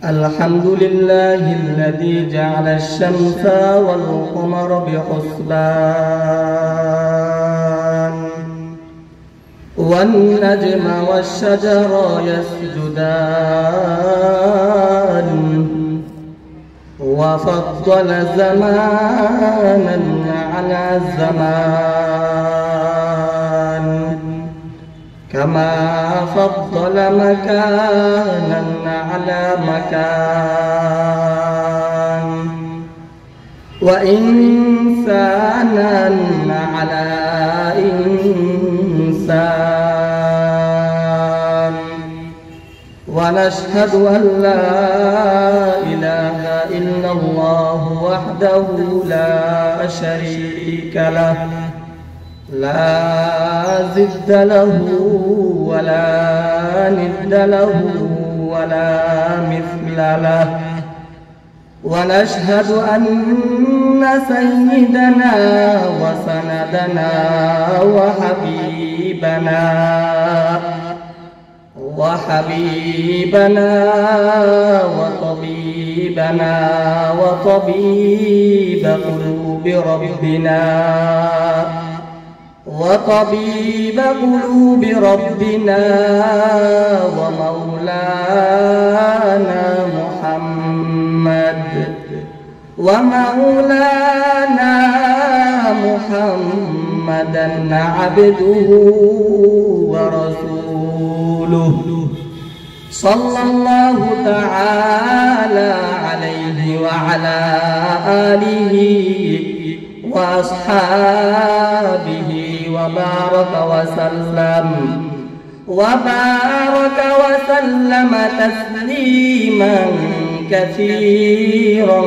الحمد لله الذي جعل الشمس والقمر بحسبان والنجم والشجر يسجدان وفضل زمانا على زمان كما فضل مكانا على مكان وإنسانا على إنسان ونشهد أن لا إله إلا الله وحده لا شريك له لا ضد له ولا ند له ولا مثل له ونشهد أن سيدنا وسندنا وحبيبنا وطبيب قلوب ربنا ومولانا محمدا عبده ورسوله صلى الله تعالى عليه وعلى آله وأصحابه وبارك وسلم تسليما كثيرا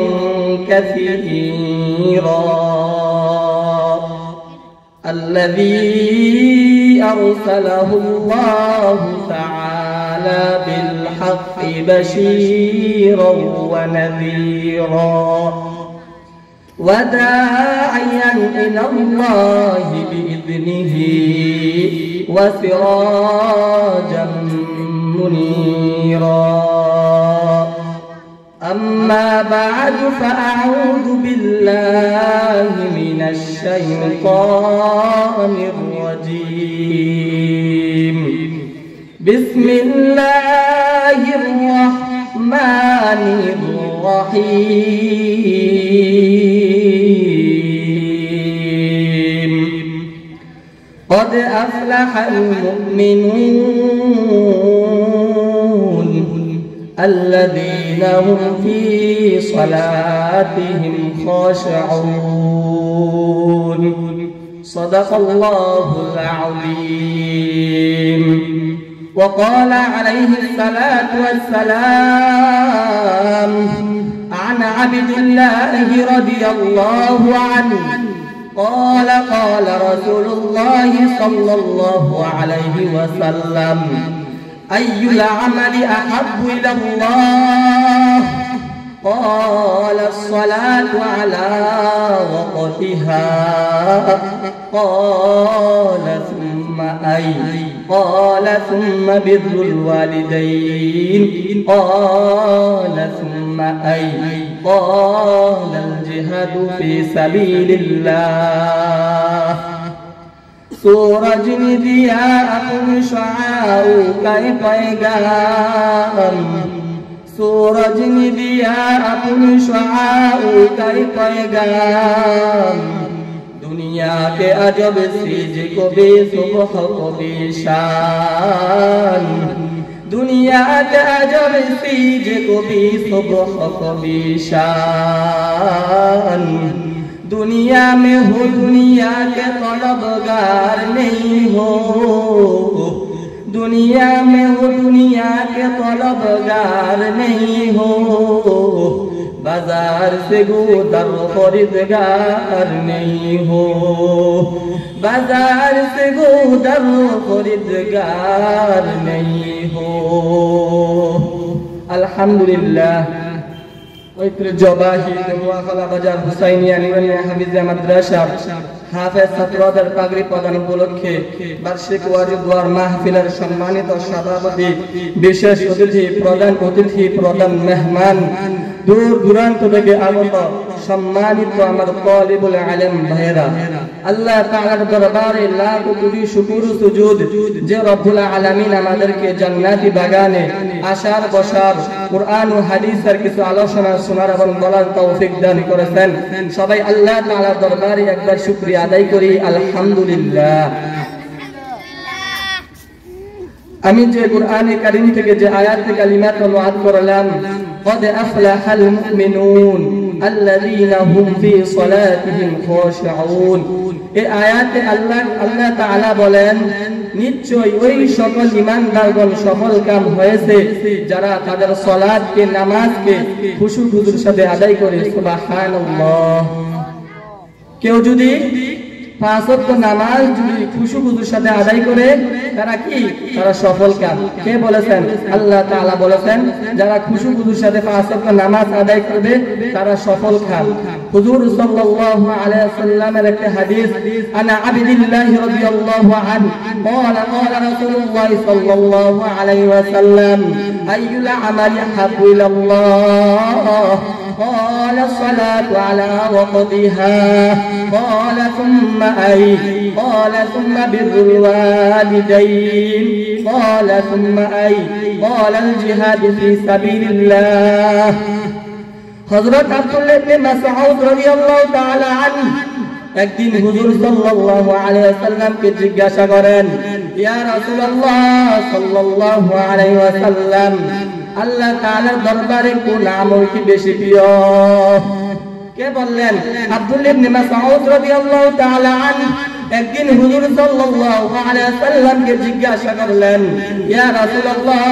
الذي أرسله الله تعالى بالحق بشيرا ونذيرا وداعيا إلى الله بإذنه وسراجا منيرا أما بعد فأعوذ بالله من الشيطان الرجيم بسم الله الرحمن الرحيم قد أفلح المؤمنون الذين هم في صلاتهم خاشعون صدق الله العظيم وقال عليه الصلاة والسلام عن عبد الله رضي الله عنه قال قال رسول الله صلى الله عليه وسلم أي العمل أحب إلى الله قال الصلاة على وقتها قال ثم أي قال ثم بر الوالدين قال ثم أي قال الجهاد في سبيل الله सूरज ने दिया अपने शाओ कई पैगाम सूरज ने दिया अपने शाओ कई पैगाम दुनिया के अजब चीज को बेसुबह को बेशान दुनिया के अजब चीज को बेसुबह को बेशान दुनिया में हो दुनिया के तलबगार नहीं हो दुनिया में हो दुनिया के तलबगार नहीं हो बाजार से गुदर खरीदगार नहीं हो बाजार से गुदर खरीदगार नहीं हो अल्हम्दुलिल्लाह ঐতিহ্যবাহী নোয়াখালা বাজার হুসাইনিয়া নুরানিয়া হাফিজিয়া মাদ্রাসা হাফেজ ছাত্রদের পাগড়ি প্রদান উপলক্ষে বার্ষিক ওয়াজিব দোয়ার মাহফিলের সম্মানিত সভাপতি, বিশেষ অতিথি প্রধান মেহমান, দূর দূরান্ত থেকে আগত সম্মানিত আমার তালিবুল ইলম ভাইরা, আল্লাহ তাআলার দরবারে লাখ কোটি শুকর সুজুদ যে রব্বুল আলামিন আমাদেরকে জান্নাতি বাগানে আসার বসার কুরআন ও হাদিসের কিছু আলোচনা শোনার এবং বলার তৌফিক দান করেছেন। সবাই আল্লাহ তাআলার দরবারে একবার শুকরিয়া আদায় করি, আলহামদুলিল্লাহ। আমি যে কুরআনে কারীম থেকে যে আয়াত কালিমাত তেলাওয়াত করলাম, قد أفلح المؤمنون الذين هم في صلاتهم خاشعون, এই আয়াতে আল্লাহ তাআলা বলেন নিশ্চয় ওই সকল ঈমানদারগণ সফলকাম হয়েছে যারা তাদের সালাতকে নামাজকে খুশু-খুজুর সাথে আদায় করে। সুবহানাল্লাহ। কেউ যদি পাঁচ ওয়াক্ত নামাজ যদি খুশু-খুজুর সাথে আদায় করে তারা কি? তারা সফল কাম। কে বলেছেন? আল্লাহ তাআলা বলেছেন যারা খুশু-খুজুর সাথে পাঁচ ওয়াক্ত নামাজ আদায় করবে তারা সফল কাম। হুজুর সাল্লাল্লাহু আলাইহি ওয়াসাল্লামের একটা হাদিস, আনা আবদুল্লাহ রাদিয়াল্লাহু আনহু قال قال رسول الله صلى الله عليه وسلم أي العمل أحب إلى الله قال الصلاة على وقتها قال ثم أي قال ثم بر الوالدين قال ثم أي قال الجهاد في سبيل الله। হযরত আব্দুল্লাহ ইবনে মাসউদ রাদিয়াল্লাহু তাআলা আনহু একদিন হুজুর সাল্লাল্লাহু আলাইহি ওয়াসাল্লামকে জিজ্ঞাসা করেন, ইয়া রাসূলুল্লাহ সাল্লাল্লাহু আলাইহি ওয়াসাল্লাম, আল্লাহ তাআলার দরবারে কোন আমলটি বেশি প্রিয়? কে বললেন? আব্দুল্লাহ ইবনে মাসউদ রাদিয়াল্লাহু তাআলা আনহু একদিন হুজুর সাল্লাল্লাহু আলাইহি ওয়াসাল্লামকে জিজ্ঞাসা করলেন, ইয়া রাসূলুল্লাহ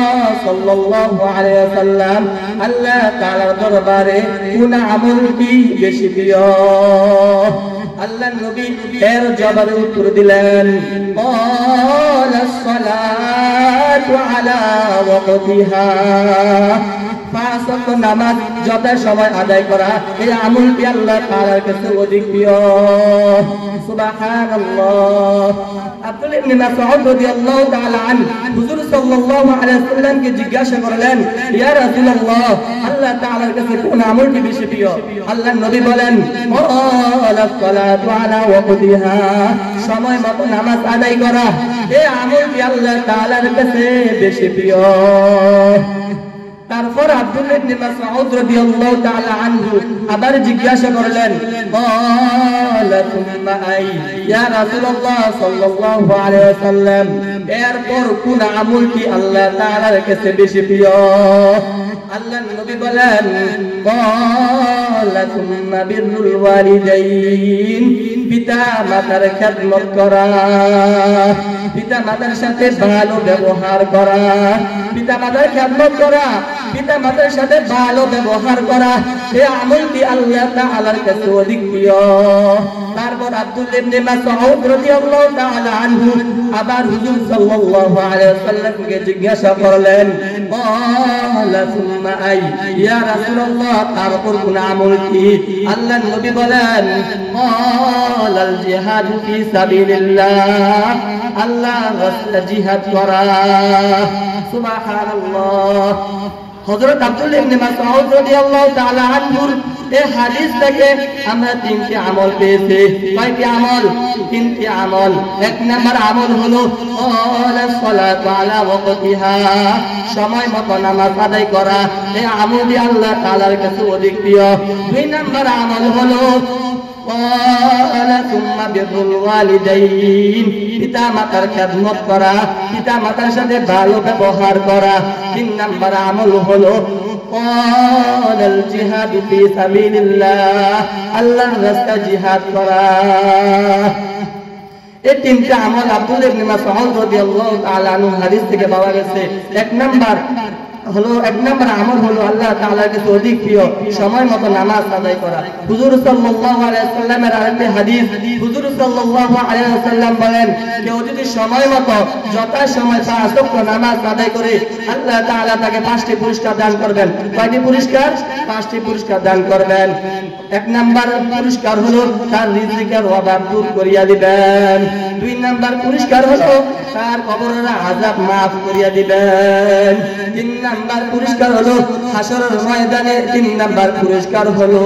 সাল্লাল্লাহু আলাইহি ওয়াসাল্লাম, আল্লাহ তাআলার দরবারে কোন আমলটি বেশি প্রিয়? আল্লাহর নবী এর জবাবে উত্তর দিলেন, ক্বালাস সালাতু আলা ওয়াক্তিহা, পাঁচ ওয়াক্ত নামাজ যথা সময় আদায় করা, এই আমলটি আল্লাহ তাআলার কাছে অধিক প্রিয়। সুবহানাল্লাহ। আব্দুল্লাহ ইবনে মাসউদ রাদিয়াল্লাহু তাআলা আনহু হুজুর সাল্লাল্লাহু আলাইহি ওয়াসাল্লামকে জিজ্ঞাসা করলেন, ইয়া রাসূলুল্লাহ, আল্লাহ তাআলার কাছে কোন আমলটি বেশি প্রিয়? আল্লাহর নবী বলেন, ক্বালাস সালাতু আলা ওয়াক্তিহা, সময় মতো নামাজ আদায় করা, এই আমলটি আল্লাহ তাআলার কাছে বেশি প্রিয়। তারপর আব্দুল্লাহ ইবনে মাসউদ রাদিয়াল্লাহু তাআলা আনহু আবার জিজ্ঞাসা করলেন, ক্বালা তুম্মা আই, ইয়া রাসূলুল্লাহ সাল্লাল্লাহু আলাইহি ওয়াসাল্লাম, এরপর কোন আমলটি আল্লাহ তাআলার কাছে বেশি প্রিয়? আল্লাহর নবী বলেন, ক্বালা তুম্মা বিররুল ওয়ালিদাইন, পিতা মাতার খেদমত করা, পিতা মাতার সাথে ভালো ব্যবহার করা, পিতা মাতার খেদমত করা, পিতা মাতার সাথে ভালো ব্যবহার করা, এই আমলটি আল্লাহ তাআলার কাছে অধিক প্রিয়। তারপর আব্দুল্লাহ ইবনে মাসউদ রাদিয়াল্লাহু তাআলা আনহু আবার হুজুর সাল্লাল্লাহু আলাইহি ওয়াসাল্লামকে জিজ্ঞাসা করলেন, ক্বালা তুম্মা আই, ইয়া রাসূলুল্লাহ, তারপর কোন আমল কি? আল্লাহর নবী বলেন, ক্বালাল জিহাদু ফি সাবিলিল্লাহ, আল্লাহর রাস্তায় জিহাদ করা। সুবহানাল্লাহ। হযরত আব্দুল্লাহ ইবনে মাসউদ রাদিয়াল্লাহু তাআলা আনহুর এই হাদিস থেকে আমরা তিনটি আমল পেয়েছি। কয়টি আমল? তিনটি আমল। এক নাম্বার আমল হলো ক্বালাস সালাতু আলা ওয়াক্তিহা, সময় মতো নামাজ আদায় করা, এই আমলটি আল্লাহ তাআলার কাছে অধিক প্রিয়। দুই নাম্বার আমল হলো ক্বালা তুম্মা বিররুল ওয়ালিদাইন, পিতা মাতার খেদমত করা, পিতা মাতার সাথে ভালো ব্যবহার করা। তিন নাম্বার আমল হলো ক্বালাল জিহাদু ফি সাবিলিল্লাহ, আল্লাহর রাস্তায় জিহাদ করা। এই তিনটা আমল আব্দুল্লাহ ইবনে মাসউদ রাদিয়াল্লাহু তাআলা আনহু হাদিস থেকে পাওয়া গেছে। এক নাম্বার হলো, এক নম্বর আমল হলো আল্লাহ তাআলার কাছে অধিক প্রিয় সময় মতো নামাজ আদায় করা। হুজুর সাল্লাল্লাহু আলাইহি ওয়াসাল্লামের আরেকটি হাদিস, হুজুর সাল্লাল্লাহু আলাইহি ওয়াসাল্লাম বলেন, কেউ যদি সময় মতো যথাসময়ে 5 ওয়াক্ত নামাজ আদায় করে আল্লাহ তাআলা তাকে 5টি পুরস্কার দান করবেন। কয়টি পুরস্কার? 5টি পুরস্কার দান করবেন। এক নাম্বার পুরস্কার হলো তার রিজিকের অভাব দূর করিয়া দিবেন। 2 নাম্বার পুরস্কার হলো তার কবরের আযাব maaf করিয়া দিবেন। 3 নাম্বার পুরস্কার হলো হাসরের ময়দানে 3 নাম্বার পুরস্কার হলো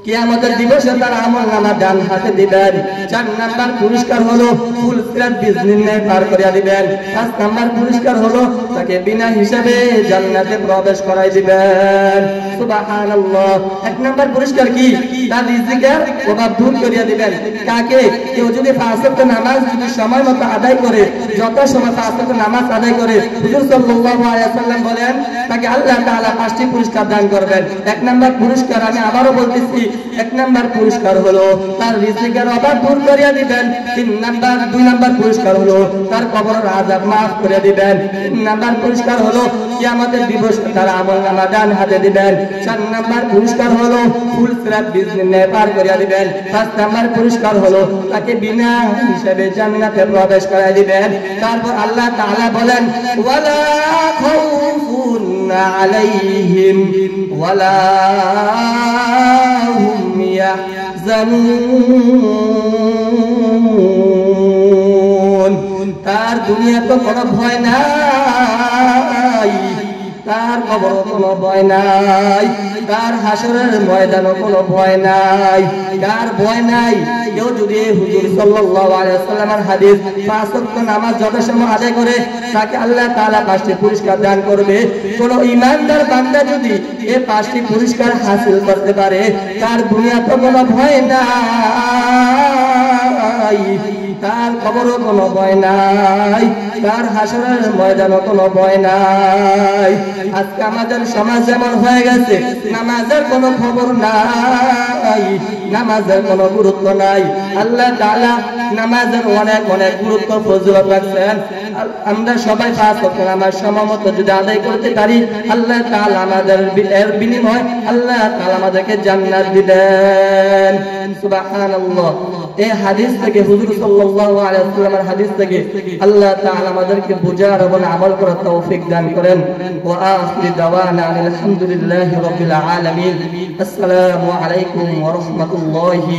কিয়ামতের দিবসে তার আমলনামা ডান হাতে দিবেন। 4 নাম্বার পুরস্কার হলো ফুল সিরাত বিজনিল্লাহ পার করিয়া দিবেন। 5 নাম্বার পুরস্কার হলো তাকে বিনা হিসাবে জান্নাতে প্রবেশ করাই দিবেন। সুবহানাল্লাহ। 1 নাম্বার পুরস্কার কি? তার রিজিকের অভাব দূর করিয়া দিবেন। কাকে? কেউ যদি 5 ওয়াক্ত নামাজ যদি সময় মতো আদায় করে, যথাসময়ে 5 ওয়াক্ত নামাজ আদায় করে, হুজুর সাল্লাল্লাহু আলাইহি ওয়াসাল্লাম বলেন তাকে আল্লাহ তাআলা 5টি পুরস্কার দান করবেন। 1 নাম্বার পুরস্কার, আমি আবারও বলতেছি, 1 নাম্বার পুরস্কার হলো তার রিজিকের অভাব দূর করিয়া দিবেন। 2 নাম্বার পুরস্কার হলো তার কবরের আযাব maaf করে দিবেন। 3 নাম্বার পুরস্কার হলো কিয়ামতের দিবসে তার আমলনামা ডান হাতে দিবেন। 4 নাম্বার পুরস্কার হলো ফুল সিরাত বিজনিল্লাহ পার করিয়া দিবেন। 5 নাম্বার পুরস্কার হলো তাকে বিনা হিসাবে জান্নাতে প্রবেশ করায় দিবেন। তারপর আল্লাহ তাআলা বলেন, ওয়ালা খাউফুন আলাইহিম ওয়ালা হুম ইয়াহজানুন। তার দুনিয়া তো কোনো ভয় নাই, তার কবর কোনো ভয় নাই, তার হাসরের ময়দানও কোনো ভয় নাই। কার ভয় নাই? কেউ যদি হুজুর সাল্লাল্লাহু আলাইহি ওয়াসাল্লামের হাদিস 5 ওয়াক্ত নামাজ যথাসময়ে আদায় করে তাকে আল্লাহ তাআলা 5টি পুরস্কার দান করবে। কোন ঈমানদার বান্দা যদি এই 5টি পুরস্কার হাসিল করতে পারে তার দুনিয়াতে কোনো ভয় নাই, তার কবরও কোনো ভয় নাই, তার হাসরের ময়দানও কোনো ভয় নাই। আজকে আমাদের সমাজ যেমন হয়ে গেছে, নামাজের কোনো খবর নাই, নামাজের কোনো গুরুত্ব নাই। আল্লাহ তাআলা নামাজের অনেক অনেক গুরুত্ব ফজিলত রাখছেন। আমরা সবাই 5 ওয়াক্ত নামাজ সময়মতো যদি আদায় করতে পারি আল্লাহ তাআলা আমাদের এর বিনিময় আল্লাহ তাআলা আমাদেরকে জান্নাত দিবেন। সুবহানাল্লাহ। এই হাদিস থেকে, হুজুর সাল্লাল্লাহু আলাইহি ওয়াসাল্লামের হাদিস থেকে আল্লাহ তাআলা আমাদেরকে বুঝার এবং আমল করার তৌফিক দান করেন। ওয়া আখিরু দাওয়ানা আলহামদুলিল্লাহি রাব্বিল আলামিন। আসসালামু আলাইকুম ওয়া রাহমাতুল্লাহি